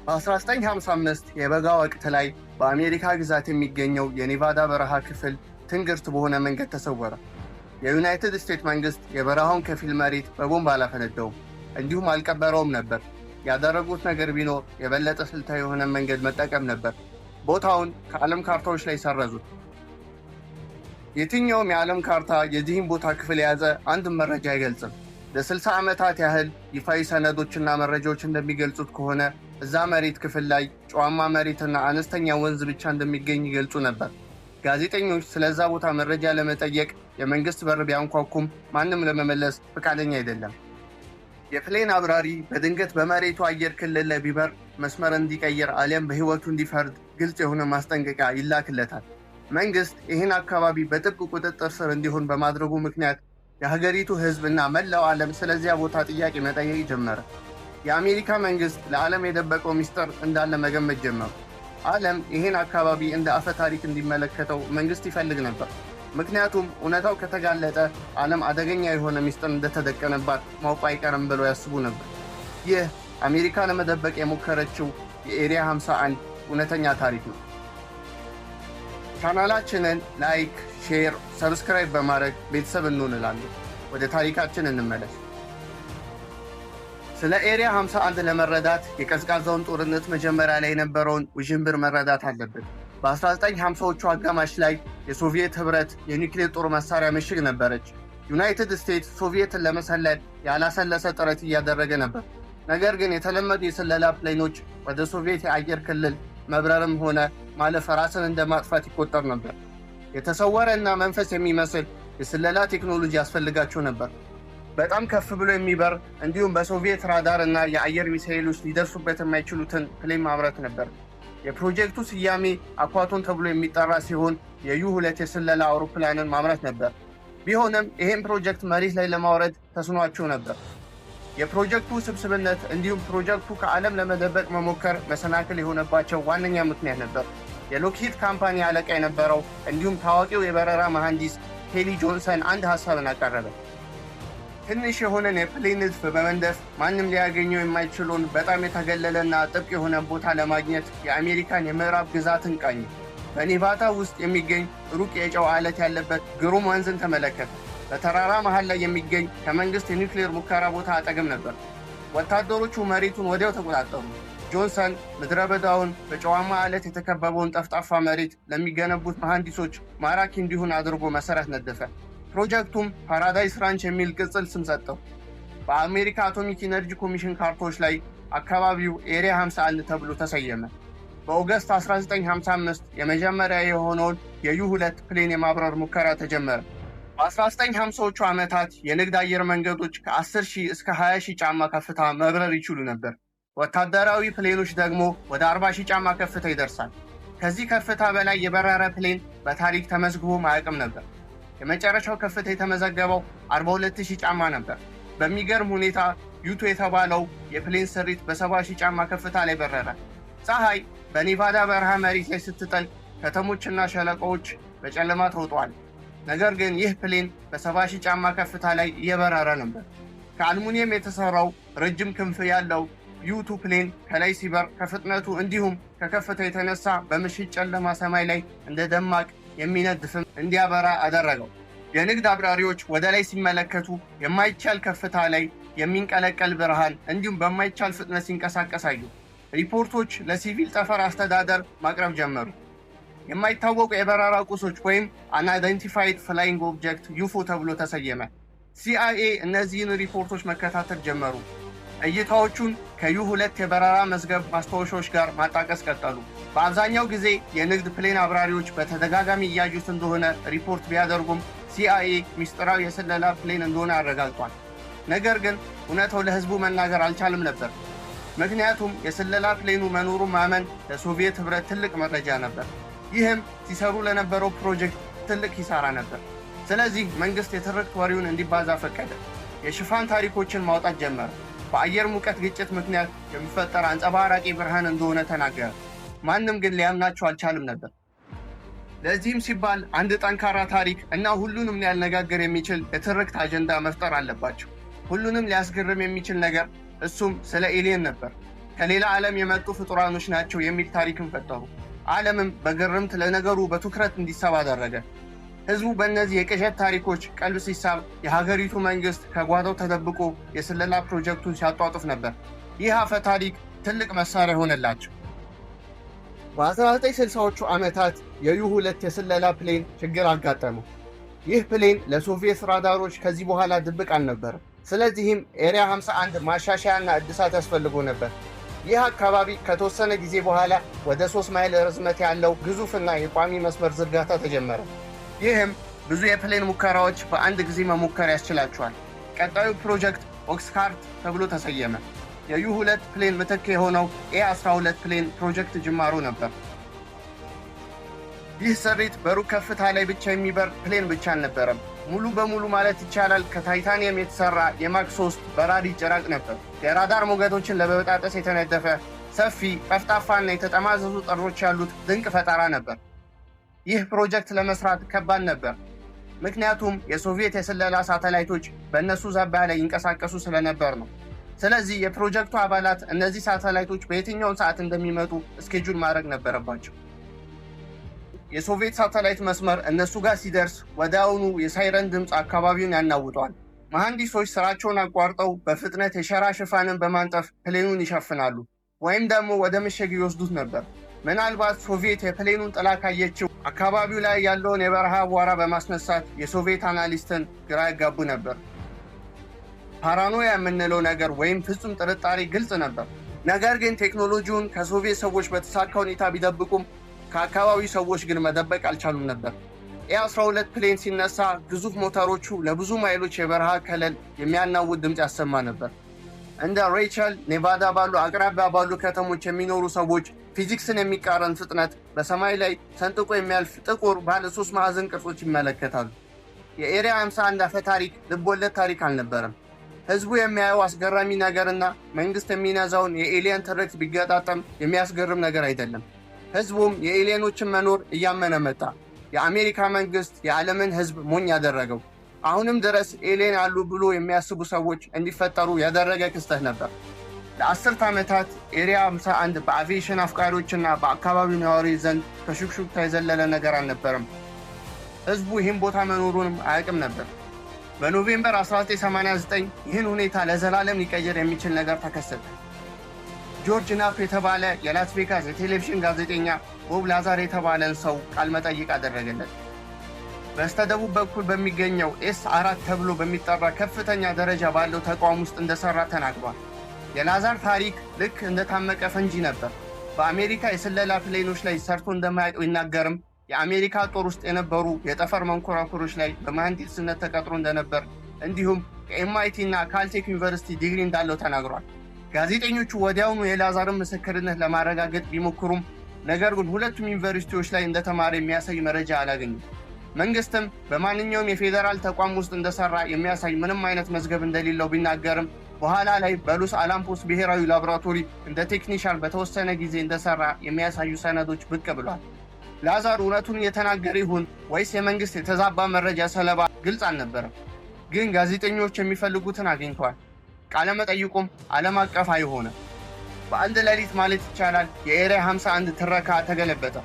በ1955 የበጋ ወቅት ላይ በአሜሪካ ግዛት የሚገኘው የኔቫዳ በረሃ ክፍል ትንግርት በሆነ መንገድ ተሰወረ። የዩናይትድ ስቴትስ መንግስት የበረሃውን ከፊል መሬት በቦምብ አላፈነዳውም፣ እንዲሁም አልቀበረውም ነበር። ያደረጉት ነገር ቢኖር የበለጠ ስልታዊ የሆነ መንገድ መጠቀም ነበር። ቦታውን ከዓለም ካርታዎች ላይ ሰረዙት። የትኛውም የዓለም ካርታ የዚህን ቦታ ክፍል የያዘ አንድም መረጃ አይገልጽም። ለ60 ዓመታት ያህል ይፋዊ ሰነዶችና መረጃዎች እንደሚገልጹት ከሆነ እዛ መሬት ክፍል ላይ ጨዋማ መሬትና አነስተኛ ወንዝ ብቻ እንደሚገኝ ይገልጹ ነበር። ጋዜጠኞች ስለዛ ቦታ መረጃ ለመጠየቅ የመንግስት በር ቢያንኳኩም ማንም ለመመለስ ፈቃደኛ አይደለም። የፕሌን አብራሪ በድንገት በመሬቱ አየር ክልል ላይ ቢበር መስመር እንዲቀይር አሊያም በህይወቱ እንዲፈርድ ግልጽ የሆነ ማስጠንቀቂያ ይላክለታል። መንግስት ይህን አካባቢ በጥብቅ ቁጥጥር ስር እንዲሆን በማድረጉ ምክንያት የሀገሪቱ ህዝብ እና መላው ዓለም ስለዚያ ቦታ ጥያቄ መጠየቅ ጀመረ። የአሜሪካ መንግስት ለዓለም የደበቀው ሚስጥር እንዳለ መገመት ጀመሩ። ዓለም ይህን አካባቢ እንደ አፈ ታሪክ እንዲመለከተው መንግስት ይፈልግ ነበር። ምክንያቱም እውነታው ከተጋለጠ ዓለም አደገኛ የሆነ ሚስጥር እንደተደቀነባት ማወቁ አይቀርም ብለው ያስቡ ነበር። ይህ አሜሪካ ለመደበቅ የሞከረችው የኤሪያ 51 እውነተኛ ታሪክ ነው። ቻናላችንን ላይክ፣ ሼር፣ ሰብስክራይብ በማድረግ ቤተሰብ እንሆንላለን። ወደ ታሪካችን እንመለስ። ስለ ኤሪያ 51 ለመረዳት የቀዝቃዛውን ጦርነት መጀመሪያ ላይ የነበረውን ውዥንብር መረዳት አለብን። በ1950ዎቹ አጋማሽ ላይ የሶቪየት ህብረት የኒውክሌር ጦር መሳሪያ ምሽግ ነበረች። ዩናይትድ ስቴትስ ሶቪየትን ለመሰለል ያላሰለሰ ጥረት እያደረገ ነበር። ነገር ግን የተለመዱ የስለላ ፕሌኖች ወደ ሶቪየት የአየር ክልል መብረርም ሆነ ማለፍ ራስን እንደ ማጥፋት ይቆጠር ነበር። የተሰወረ እና መንፈስ የሚመስል የስለላ ቴክኖሎጂ ያስፈልጋቸው ነበር። በጣም ከፍ ብሎ የሚበር እንዲሁም በሶቪየት ራዳር እና የአየር ሚሳኤሎች ሊደርሱበት የማይችሉትን ፕሌን ማምረት ነበር። የፕሮጀክቱ ስያሜ አኳቶን ተብሎ የሚጠራ ሲሆን የዩ-2 የስለላ አውሮፕላንን ማምረት ነበር። ቢሆንም ይህም ፕሮጀክት መሬት ላይ ለማውረድ ተስኗቸው ነበር። የፕሮጀክቱ ስብስብነት እንዲሁም ፕሮጀክቱ ከዓለም ለመደበቅ መሞከር መሰናክል የሆነባቸው ዋነኛ ምክንያት ነበር። የሎክሂድ ካምፓኒ አለቃ የነበረው እንዲሁም ታዋቂው የበረራ መሐንዲስ ሄሊ ጆንሰን አንድ ሐሳብን አቀረበ። ትንሽ የሆነን የፕሌን ንድፍ በመንደፍ ማንም ሊያገኘው የማይችለውን በጣም የተገለለና ጥብቅ የሆነ ቦታ ለማግኘት የአሜሪካን የምዕራብ ግዛትን ቃኝ። በኔቫዳ ውስጥ የሚገኝ ሩቅ የጨው አለት ያለበት ግሩም ወንዝን ተመለከተ። በተራራ መሃል ላይ የሚገኝ ከመንግስት የኒውክሌር ሙከራ ቦታ አጠገም ነበር። ወታደሮቹ መሬቱን ወዲያው ተቆጣጠሩ። ጆንሰን ምድረ በዳውን በጨዋማ አለት የተከበበውን ጠፍጣፋ መሬት ለሚገነቡት መሐንዲሶች ማራኪ እንዲሆን አድርጎ መሰረት ነደፈ። ፕሮጀክቱም ፓራዳይስ ራንች የሚል ቅጽል ስም ሰጠው። በአሜሪካ አቶሚክ ኢነርጂ ኮሚሽን ካርቶች ላይ አካባቢው ኤሪያ 51 ተብሎ ተሰየመ። በኦገስት 1955 የመጀመሪያ የሆነውን የዩ-2 ፕሌን የማብረር ሙከራ ተጀመረ። በ1950ዎቹ ዓመታት የንግድ አየር መንገዶች ከ10,000 እስከ 20,000 ጫማ ከፍታ መብረር ይችሉ ነበር። ወታደራዊ ፕሌኖች ደግሞ ወደ 40,000 ጫማ ከፍታ ይደርሳል። ከዚህ ከፍታ በላይ የበረረ ፕሌን በታሪክ ተመዝግቦ ማያውቅም ነበር። የመጨረሻው ከፍታ የተመዘገበው 42,000 ጫማ ነበር። በሚገርም ሁኔታ ዩቱ የተባለው የፕሌን ስሪት በ70,000 ጫማ ከፍታ ላይ በረረ። ፀሐይ በኔቫዳ በረሃ መሬት ላይ ስትጠልቅ ከተሞችና ሸለቆዎች በጨለማ ተውጠዋል። ነገር ግን ይህ ፕሌን በ70,000 ጫማ ከፍታ ላይ እየበረረ ነበር። ከአልሙኒየም የተሰራው ረጅም ክንፍ ያለው ዩቱ ፕሌን ከላይ ሲበር ከፍጥነቱ እንዲሁም ከከፍታ የተነሳ በምሽት ጨለማ ሰማይ ላይ እንደ ደማቅ የሚነድ ፍም እንዲያበራ አደረገው። የንግድ አብራሪዎች ወደ ላይ ሲመለከቱ የማይቻል ከፍታ ላይ የሚንቀለቀል ብርሃን እንዲሁም በማይቻል ፍጥነት ሲንቀሳቀስ አዩ። ሪፖርቶች ለሲቪል ጠፈር አስተዳደር ማቅረብ ጀመሩ። የማይታወቁ የበረራ ቁሶች ወይም አንአይደንቲፋይድ ፍላይንግ ኦብጀክት ዩፎ ተብሎ ተሰየመ። ሲአይኤ እነዚህን ሪፖርቶች መከታተል ጀመሩ። እይታዎቹን ከዩ-2 የበረራ መዝገብ ማስታወሻዎች ጋር ማጣቀስ ቀጠሉ። በአብዛኛው ጊዜ የንግድ ፕሌን አብራሪዎች በተደጋጋሚ እያዩት እንደሆነ ሪፖርት ቢያደርጉም ሲአይኤ ሚስጥራዊ የስለላ ፕሌን እንደሆነ አረጋግጧል። ነገር ግን እውነታው ለህዝቡ መናገር አልቻለም ነበር። ምክንያቱም የስለላ ፕሌኑ መኖሩን ማመን ለሶቪየት ህብረት ትልቅ መረጃ ነበር። ይህም ሲሰሩ ለነበረው ፕሮጀክት ትልቅ ኪሳራ ነበር። ስለዚህ መንግስት የትርክት ወሬውን እንዲባዛ ፈቀደ። የሽፋን ታሪኮችን ማውጣት ጀመረ። በአየር ሙቀት ግጭት ምክንያት የሚፈጠር አንጸባራቂ ብርሃን እንደሆነ ተናገረ። ማንም ግን ሊያምናቸው አልቻለም ነበር። ለዚህም ሲባል አንድ ጠንካራ ታሪክ እና ሁሉንም ሊያነጋግር የሚችል የትርክት አጀንዳ መፍጠር አለባቸው። ሁሉንም ሊያስገርም የሚችል ነገር፣ እሱም ስለ ኤሊየን ነበር። ከሌላ ዓለም የመጡ ፍጡራኖች ናቸው የሚል ታሪክን ፈጠሩ። ዓለምም በግርምት ለነገሩ በትኩረት እንዲሳብ አደረገ። ህዝቡ በእነዚህ የቅዠት ታሪኮች ቀልብ ሲሳብ የሀገሪቱ መንግስት ከጓዳው ተደብቆ የስለላ ፕሮጀክቱን ሲያጧጡፍ ነበር። ይህ አፈ ታሪክ ትልቅ መሳሪያ ሆነላቸው። በ1960ዎቹ ዓመታት የዩ-2 የስለላ ፕሌን ችግር አጋጠመው። ይህ ፕሌን ለሶቪየት ራዳሮች ከዚህ በኋላ ድብቅ አልነበረም። ስለዚህም ኤሪያ 51 ማሻሻያና እድሳት ያስፈልጎ ነበር። ይህ አካባቢ ከተወሰነ ጊዜ በኋላ ወደ 3 ማይል ርዝመት ያለው ግዙፍና የቋሚ መስመር ዝርጋታ ተጀመረ። ይህም ብዙ የፕሌን ሙከራዎች በአንድ ጊዜ መሞከር ያስችላቸዋል። ቀጣዩ ፕሮጀክት ኦክስካርት ተብሎ ተሰየመ። የዩ-2 ፕሌን ምትክ የሆነው ኤ-12 ፕሌን ፕሮጀክት ጅማሩ ነበር። ይህ ስሪት በሩቅ ከፍታ ላይ ብቻ የሚበር ፕሌን ብቻ አልነበረም። ሙሉ በሙሉ ማለት ይቻላል ከታይታኒየም የተሰራ የማክ 3 በራሪ ጭራቅ ነበር። የራዳር ሞገዶችን ለመበጣጠስ የተነደፈ ሰፊ፣ ጠፍጣፋና የተጠማዘዙ ጠርዞች ያሉት ድንቅ ፈጠራ ነበር። ይህ ፕሮጀክት ለመስራት ከባድ ነበር፣ ምክንያቱም የሶቪየት የስለላ ሳተላይቶች በእነሱ ዛቢያ ላይ ይንቀሳቀሱ ስለነበር ነው። ስለዚህ የፕሮጀክቱ አባላት እነዚህ ሳተላይቶች በየትኛውን ሰዓት እንደሚመጡ እስኬጁል ማድረግ ነበረባቸው። የሶቪየት ሳተላይት መስመር እነሱ ጋር ሲደርስ ወዲያውኑ የሳይረን ድምፅ አካባቢውን ያናውጠዋል። መሐንዲሶች ስራቸውን አቋርጠው በፍጥነት የሸራ ሽፋንን በማንጠፍ ፕሌኑን ይሸፍናሉ ወይም ደግሞ ወደ ምሽግ ይወስዱት ነበር። ምናልባት ሶቪየት የፕሌኑን ጥላ ካየችው አካባቢው ላይ ያለውን የበረሃ አቧራ በማስነሳት የሶቪየት አናሊስትን ግራ ያጋቡ ነበር። ፓራኖያ የምንለው ነገር ወይም ፍጹም ጥርጣሬ ግልጽ ነበር። ነገር ግን ቴክኖሎጂውን ከሶቪየት ሰዎች በተሳካ ሁኔታ ቢደብቁም ከአካባቢው ሰዎች ግን መደበቅ አልቻሉም ነበር። ኤ-12 ፕሌን ሲነሳ ግዙፍ ሞተሮቹ ለብዙ ማይሎች የበረሃ ከለል የሚያናውጥ ድምፅ ያሰማ ነበር። እንደ ሬቸል፣ ኔቫዳ ባሉ አቅራቢያ ባሉ ከተሞች የሚኖሩ ሰዎች ፊዚክስን የሚቃረን ፍጥነት በሰማይ ላይ ሰንጥቆ የሚያልፍ ጥቁር ባለ 3 ማዕዘን ቅርጾች ይመለከታሉ። የኤሪያ 51 አፈ ታሪክ ልቦለድ ታሪክ አልነበረም። ህዝቡ የሚያየው አስገራሚ ነገርና መንግስት የሚነዛውን የኤሊየን ትርክት ቢገጣጠም የሚያስገርም ነገር አይደለም። ህዝቡም የኤሊየኖችን መኖር እያመነ መጣ። የአሜሪካ መንግስት የዓለምን ህዝብ ሞኝ ያደረገው አሁንም ድረስ ኤሊየን አሉ ብሎ የሚያስቡ ሰዎች እንዲፈጠሩ ያደረገ ክስተት ነበር። ለ10 ዓመታት ኤሪያ 51 በአቪዬሽን አፍቃሪዎችና በአካባቢው ነዋሪዎች ዘንድ ከሹክሹክታ የዘለለ ነገር አልነበረም። ህዝቡ ይህን ቦታ መኖሩንም አያውቅም ነበር። በኖቬምበር 1989 ይህን ሁኔታ ለዘላለም ሊቀይር የሚችል ነገር ተከሰተ። ጆርጅ ናፕ የተባለ የላስ ቬጋስ የቴሌቪዥን ጋዜጠኛ ቦብ ላዛር የተባለን ሰው ቃለ መጠይቅ አደረገለት። በስተደቡብ በኩል በሚገኘው ኤስ-4 ተብሎ በሚጠራ ከፍተኛ ደረጃ ባለው ተቋም ውስጥ እንደሰራ ተናግሯል። የላዛር ታሪክ ልክ እንደታመቀ ፈንጂ ነበር። በአሜሪካ የስለላ ፕሌኖች ላይ ሰርቶ እንደማያውቅ ይናገርም የአሜሪካ ጦር ውስጥ የነበሩ የጠፈር መንኮራኩሮች ላይ በመሐንዲስነት ተቀጥሮ እንደነበር እንዲሁም ከኤምአይቲ እና ካልቴክ ዩኒቨርሲቲ ዲግሪ እንዳለው ተናግሯል። ጋዜጠኞቹ ወዲያውኑ የላዛርን ምስክርነት ለማረጋገጥ ቢሞክሩም ነገር ግን ሁለቱም ዩኒቨርሲቲዎች ላይ እንደተማረ የሚያሳይ መረጃ አላገኙም። መንግስትም በማንኛውም የፌዴራል ተቋም ውስጥ እንደሰራ የሚያሳይ ምንም አይነት መዝገብ እንደሌለው ቢናገርም በኋላ ላይ በሎስ አላምፖስ ብሔራዊ ላቦራቶሪ እንደ ቴክኒሻን በተወሰነ ጊዜ እንደሰራ የሚያሳዩ ሰነዶች ብቅ ብሏል። ላዛር እውነቱን እየተናገረ ይሁን ወይስ የመንግስት የተዛባ መረጃ ሰለባ ግልጽ አልነበረም። ግን ጋዜጠኞች የሚፈልጉትን አግኝተዋል። ቃለ መጠይቁም ዓለም አቀፋዊ ሆነ። በአንድ ሌሊት ማለት ይቻላል የኤሪያ 51 ትረካ ተገለበጠ።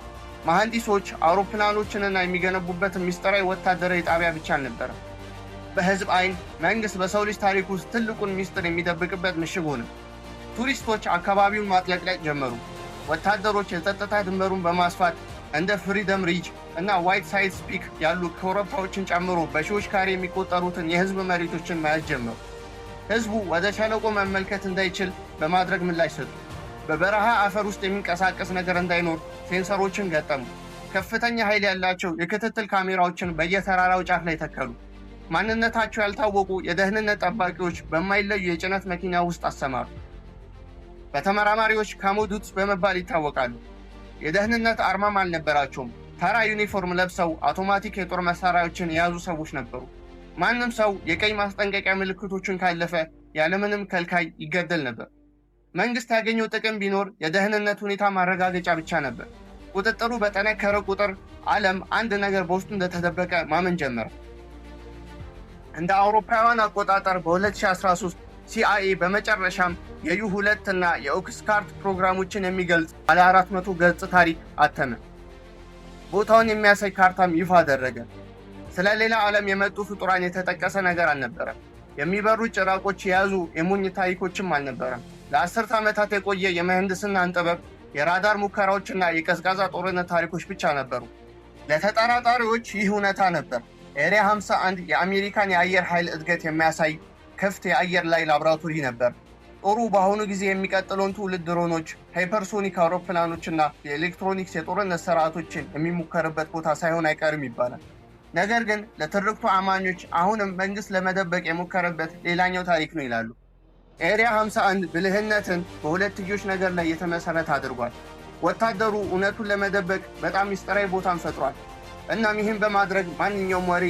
መሐንዲሶች አውሮፕላኖችንና የሚገነቡበትን ምስጢራዊ ወታደራዊ ጣቢያ ብቻ አልነበረም። በህዝብ አይን መንግስት በሰው ልጅ ታሪክ ውስጥ ትልቁን ምስጢር የሚደብቅበት ምሽግ ሆነ። ቱሪስቶች አካባቢውን ማጥለቅለቅ ጀመሩ። ወታደሮች የጸጥታ ድንበሩን በማስፋት እንደ ፍሪደም ሪጅ እና ዋይት ሳይድስ ፒክ ያሉ ኮረብታዎችን ጨምሮ በሺዎች ካሬ የሚቆጠሩትን የህዝብ መሬቶችን መያዝ ጀመሩ። ህዝቡ ወደ ሸለቆ መመልከት እንዳይችል በማድረግ ምላሽ ሰጡ። በበረሃ አፈር ውስጥ የሚንቀሳቀስ ነገር እንዳይኖር ሴንሰሮችን ገጠሙ። ከፍተኛ ኃይል ያላቸው የክትትል ካሜራዎችን በየተራራው ጫፍ ላይ ተከሉ። ማንነታቸው ያልታወቁ የደህንነት ጠባቂዎች በማይለዩ የጭነት መኪና ውስጥ አሰማሩ። በተመራማሪዎች ካሞዱትስ በመባል ይታወቃሉ። የደህንነት አርማም አልነበራቸውም። ተራ ዩኒፎርም ለብሰው አውቶማቲክ የጦር መሳሪያዎችን የያዙ ሰዎች ነበሩ። ማንም ሰው የቀይ ማስጠንቀቂያ ምልክቶችን ካለፈ ያለምንም ከልካይ ይገደል ነበር። መንግስት ያገኘው ጥቅም ቢኖር የደህንነት ሁኔታ ማረጋገጫ ብቻ ነበር። ቁጥጥሩ በጠነከረ ቁጥር ዓለም አንድ ነገር በውስጡ እንደተደበቀ ማመን ጀመረ። እንደ አውሮፓውያን አቆጣጠር በ2013 ሲአይኤ በመጨረሻም የዩ2 እና የኦክስካርት ፕሮግራሞችን የሚገልጽ ባለ 400 ገጽ ታሪክ አተመ። ቦታውን የሚያሳይ ካርታም ይፋ አደረገ። ስለ ሌላ ዓለም የመጡ ፍጡራን የተጠቀሰ ነገር አልነበረም። የሚበሩ ጭራቆች የያዙ የሞኝ ታሪኮችም አልነበረም። ለ10 ዓመታት የቆየ የምህንድስናን ጥበብ፣ የራዳር ሙከራዎችና የቀዝቃዛ ጦርነት ታሪኮች ብቻ ነበሩ። ለተጠራጣሪዎች ይህ እውነታ ነበር። ኤሪያ 51 የአሜሪካን የአየር ኃይል እድገት የሚያሳይ ክፍት የአየር ላይ ላቦራቶሪ ነበር። ጦሩ በአሁኑ ጊዜ የሚቀጥለውን ትውልድ ድሮኖች፣ ሃይፐርሶኒክ አውሮፕላኖችና የኤሌክትሮኒክስ የጦርነት ስርዓቶችን የሚሞከርበት ቦታ ሳይሆን አይቀርም ይባላል። ነገር ግን ለትርክቱ አማኞች አሁንም መንግስት ለመደበቅ የሞከረበት ሌላኛው ታሪክ ነው ይላሉ። ኤሪያ 51 ብልህነትን በሁለትዮሽ ነገር ላይ የተመሰረተ አድርጓል። ወታደሩ እውነቱን ለመደበቅ በጣም ሚስጥራዊ ቦታን ፈጥሯል። እናም ይህን በማድረግ ማንኛውም ወሬ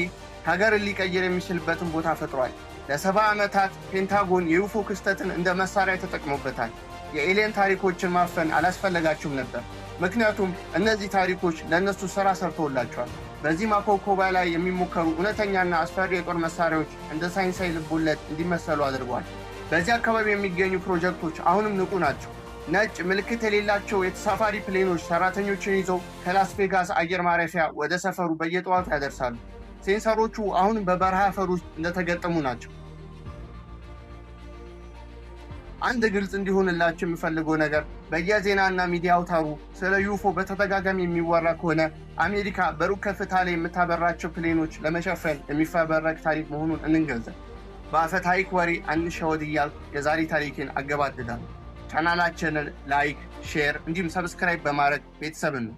ሀገርን ሊቀይር የሚችልበትን ቦታ ፈጥሯል። ለ70 ዓመታት ፔንታጎን የዩፎ ክስተትን እንደ መሳሪያ ተጠቅሞበታል። የኤሊየን ታሪኮችን ማፈን አላስፈለጋቸውም ነበር፣ ምክንያቱም እነዚህ ታሪኮች ለእነሱ ሥራ ሰርተውላቸዋል። በዚህ ማኮብኮባ ላይ የሚሞከሩ እውነተኛና አስፈሪ የጦር መሳሪያዎች እንደ ሳይንሳዊ ልቦለድ እንዲመሰሉ አድርጓል። በዚህ አካባቢ የሚገኙ ፕሮጀክቶች አሁንም ንቁ ናቸው። ነጭ ምልክት የሌላቸው የተሳፋሪ ፕሌኖች ሰራተኞችን ይዘው ከላስ ቬጋስ አየር ማረፊያ ወደ ሰፈሩ በየጠዋቱ ያደርሳሉ። ሴንሰሮቹ አሁንም በበረሃ አፈር ውስጥ እንደተገጠሙ ናቸው። አንድ ግልጽ እንዲሆንላችሁ የሚፈልገው ነገር በየዜናና ሚዲያ አውታሩ ስለ ዩፎ በተደጋጋሚ የሚወራ ከሆነ አሜሪካ በሩቅ ከፍታ ላይ የምታበራቸው ፕሌኖች ለመሸፈን የሚፈበረክ ታሪክ መሆኑን እንገንዘብ። በአፈ ታሪክ ወሬ አንሸወድ እያልኩ የዛሬ ታሪክን አገባድዳለሁ። ቻናላችንን ላይክ፣ ሼር እንዲሁም ሰብስክራይብ በማድረግ ቤተሰብን ነው